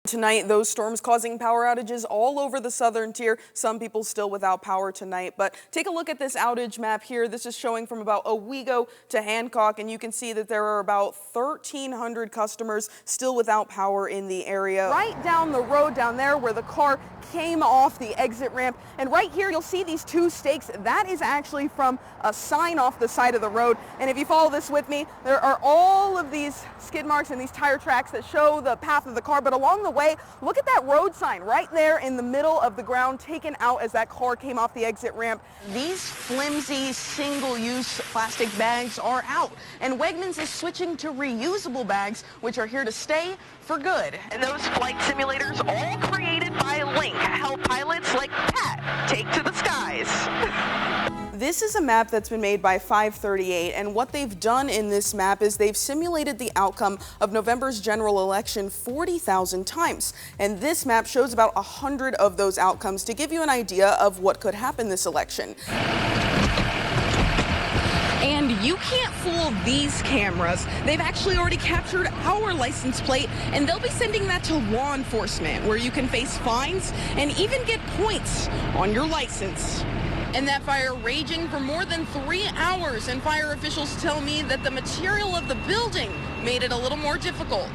Tonight, those storms causing power outages all over the southern tier. Some people still without power tonight. But take a look at this outage map here. This is showing from about Owego to Hancock, and you can see that there are about 1,300 customers still without power in the area. Right down the road down there where the car came off the exit ramp, and right here you'll see these two stakes. That is actually from a sign off the side of the road. And if you follow this with me, there are all of these skid marks and these tire tracks that show the path of the car, but along the way, look at that road sign right there in the middle of the ground, taken out as that car came off the exit ramp. These flimsy single-use plastic bags are out, and Wegmans is switching to reusable bags, which are here to stay for good. And those flight simulators, all created by Link, help pilots like Pat take to the skies. This is a map that's been made by 538, and what they've done in this map is they've simulated the outcome of November's general election 40,000 times. And this map shows about 100 of those outcomes to give you an idea of what could happen this election. And you can't fool these cameras. They've actually already captured our license plate, and they'll be sending that to law enforcement, where you can face fines and even get points on your license. And that fire raging for more than 3 hours, and fire officials tell me that the material of the building made it a little more difficult.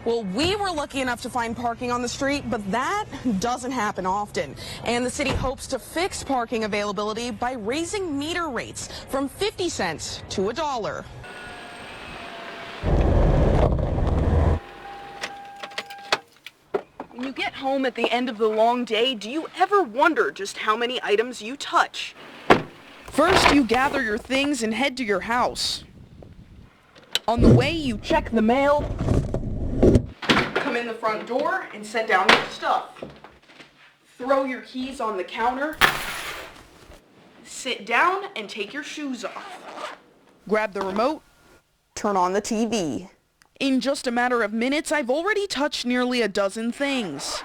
Well, we were lucky enough to find parking on the street, but that doesn't happen often. And the city hopes to fix parking availability by raising meter rates from 50 cents to $1. When you get home at the end of the long day, do you ever wonder just how many items you touch? First, you gather your things and head to your house. On the way, you check the mail, come in the front door and set down your stuff. Throw your keys on the counter, sit down and take your shoes off. Grab the remote, turn on the TV. In just a matter of minutes, I've already touched nearly a dozen things.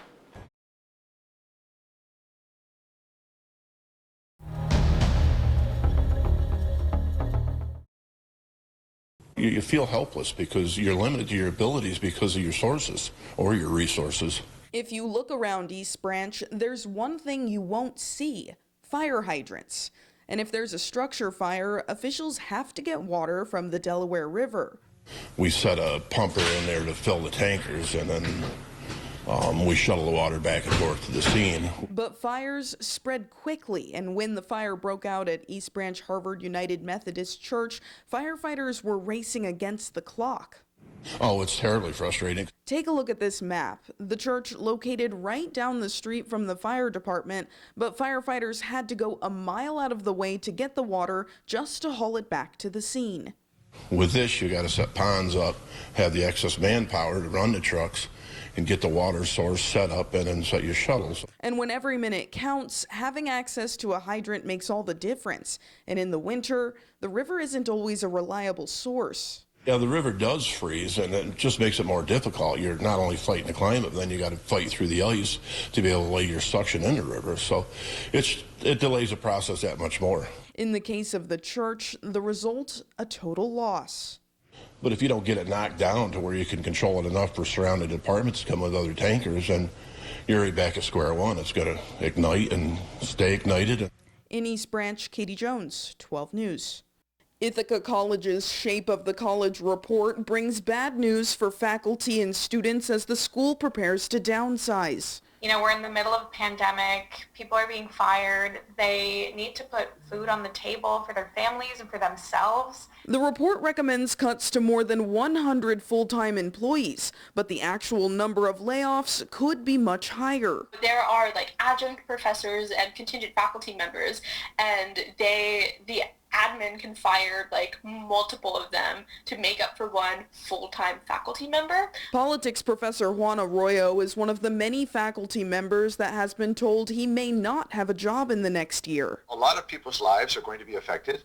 You feel helpless because you're limited to your abilities because of your sources or your resources. If you look around East Branch, there's one thing you won't see: fire hydrants. And if there's a structure fire, officials have to get water from the Delaware River. We set a pumper in there to fill the tankers, and then we shuttle the water back and forth to the scene. But fires spread quickly, and when the fire broke out at East Branch Harvard United Methodist Church, firefighters were racing against the clock. Oh, it's terribly frustrating. Take a look at this map. The church located right down the street from the fire department, but firefighters had to go a mile out of the way to get the water just to haul it back to the scene. With this, you got to set ponds up, have the excess manpower to run the trucks, and get the water source set up, and then set your shuttles. And when every minute counts, having access to a hydrant makes all the difference. And in the winter, the river isn't always a reliable source. Yeah, the river does freeze, and it just makes it more difficult. You're not only fighting the climate, but then you got to fight through the ice to be able to lay your suction in the river. So it delays the process that much more. In the case of the church, the result, a total loss. But if you don't get it knocked down to where you can control it enough for surrounding departments to come with other tankers, then you're right back at square one. It's going to ignite and stay ignited. In East Branch, Katie Jones, 12 News. Ithaca College's Shape of the College report brings bad news for faculty and students as the school prepares to downsize. You know, we're in the middle of a pandemic. People are being fired. They need to put food on the table for their families and for themselves. The report recommends cuts to more than 100 full-time employees, but the actual number of layoffs could be much higher. There are like adjunct professors and contingent faculty members, and the admin can fire like multiple of them to make up for one full-time faculty member. Politics professor Juan Arroyo is one of the many faculty members that has been told he may not have a job in the next year. A lot of people's lives are going to be affected,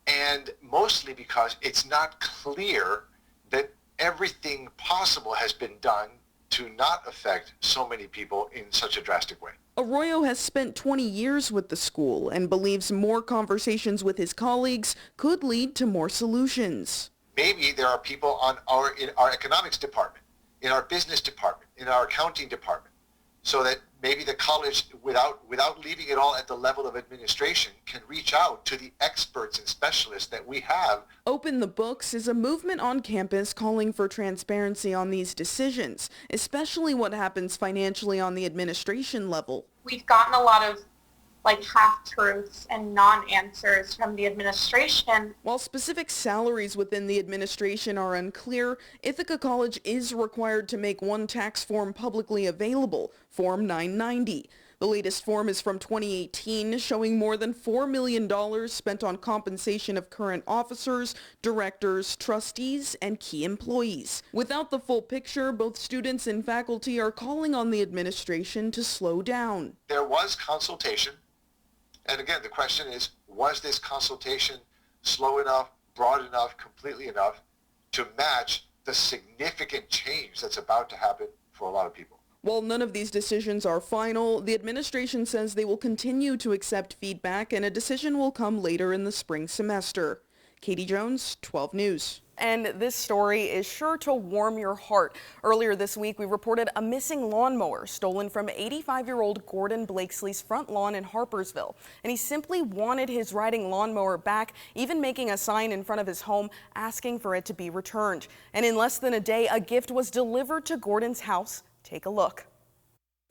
and mostly because it's not clear that everything possible has been done to not affect so many people in such a drastic way. Arroyo has spent 20 years with the school and believes more conversations with his colleagues could lead to more solutions. Maybe there are people in our economics department in our business department, in our accounting department, so that maybe the college, without leaving it all at the level of administration, can reach out to the experts and specialists that we have. Open the Books is a movement on campus calling for transparency on these decisions, especially what happens financially on the administration level. We've gotten a lot of half-truths and non-answers from the administration. While specific salaries within the administration are unclear, Ithaca College is required to make one tax form publicly available, Form 990. The latest form is from 2018, showing more than $4 million spent on compensation of current officers, directors, trustees, and key employees. Without the full picture, both students and faculty are calling on the administration to slow down. There was consultation. And again, the question is, was this consultation slow enough, broad enough, completely enough to match the significant change that's about to happen for a lot of people? While none of these decisions are final, the administration says they will continue to accept feedback and a decision will come later in the spring semester. Katie Jones, 12 News. And this story is sure to warm your heart. Earlier this week, we reported a missing lawnmower stolen from 85-year-old Gordon Blakesley's front lawn in Harpersville. And he simply wanted his riding lawnmower back, even making a sign in front of his home asking for it to be returned. And in less than a day, a gift was delivered to Gordon's house. Take a look.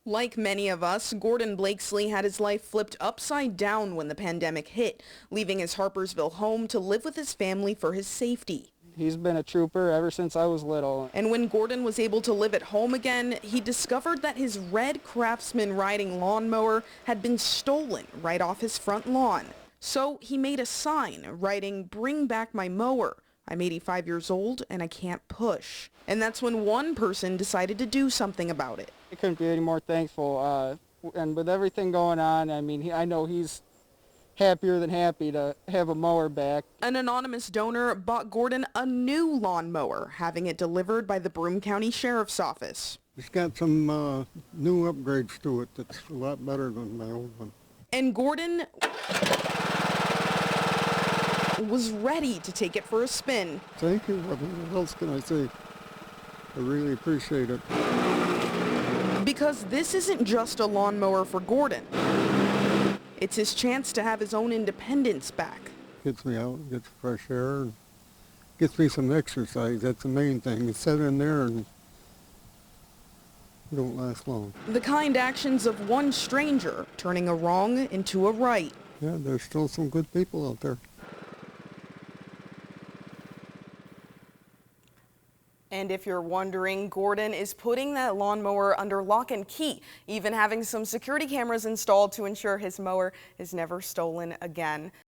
Like many of us, Gordon Blakesley had his life flipped upside down when the pandemic hit, leaving his Harpersville home to live with his family for his safety. He's been a trooper ever since I was little. And when Gordon was able to live at home again, he discovered that his red Craftsman riding lawnmower had been stolen right off his front lawn. So he made a sign writing, "Bring back my mower. I'm 85 years old and I can't push." And that's when one person decided to do something about it. I couldn't be any more thankful. And with everything going on, I mean, I know he's happier than happy to have a mower back. An anonymous donor bought Gordon a new lawnmower, having it delivered by the Broome County Sheriff's Office. It's got some new upgrades to it that's a lot better than my old one. And Gordon was ready to take it for a spin. Thank you. What else can I say? I really appreciate it. Because this isn't just a lawnmower for Gordon. It's his chance to have his own independence back. Gets me out, gets fresh air, and gets me some exercise. That's the main thing. You sit in there and you don't last long. The kind actions of one stranger turning a wrong into a right. Yeah, there's still some good people out there. And if you're wondering, Gordon is putting that lawnmower under lock and key, even having some security cameras installed to ensure his mower is never stolen again.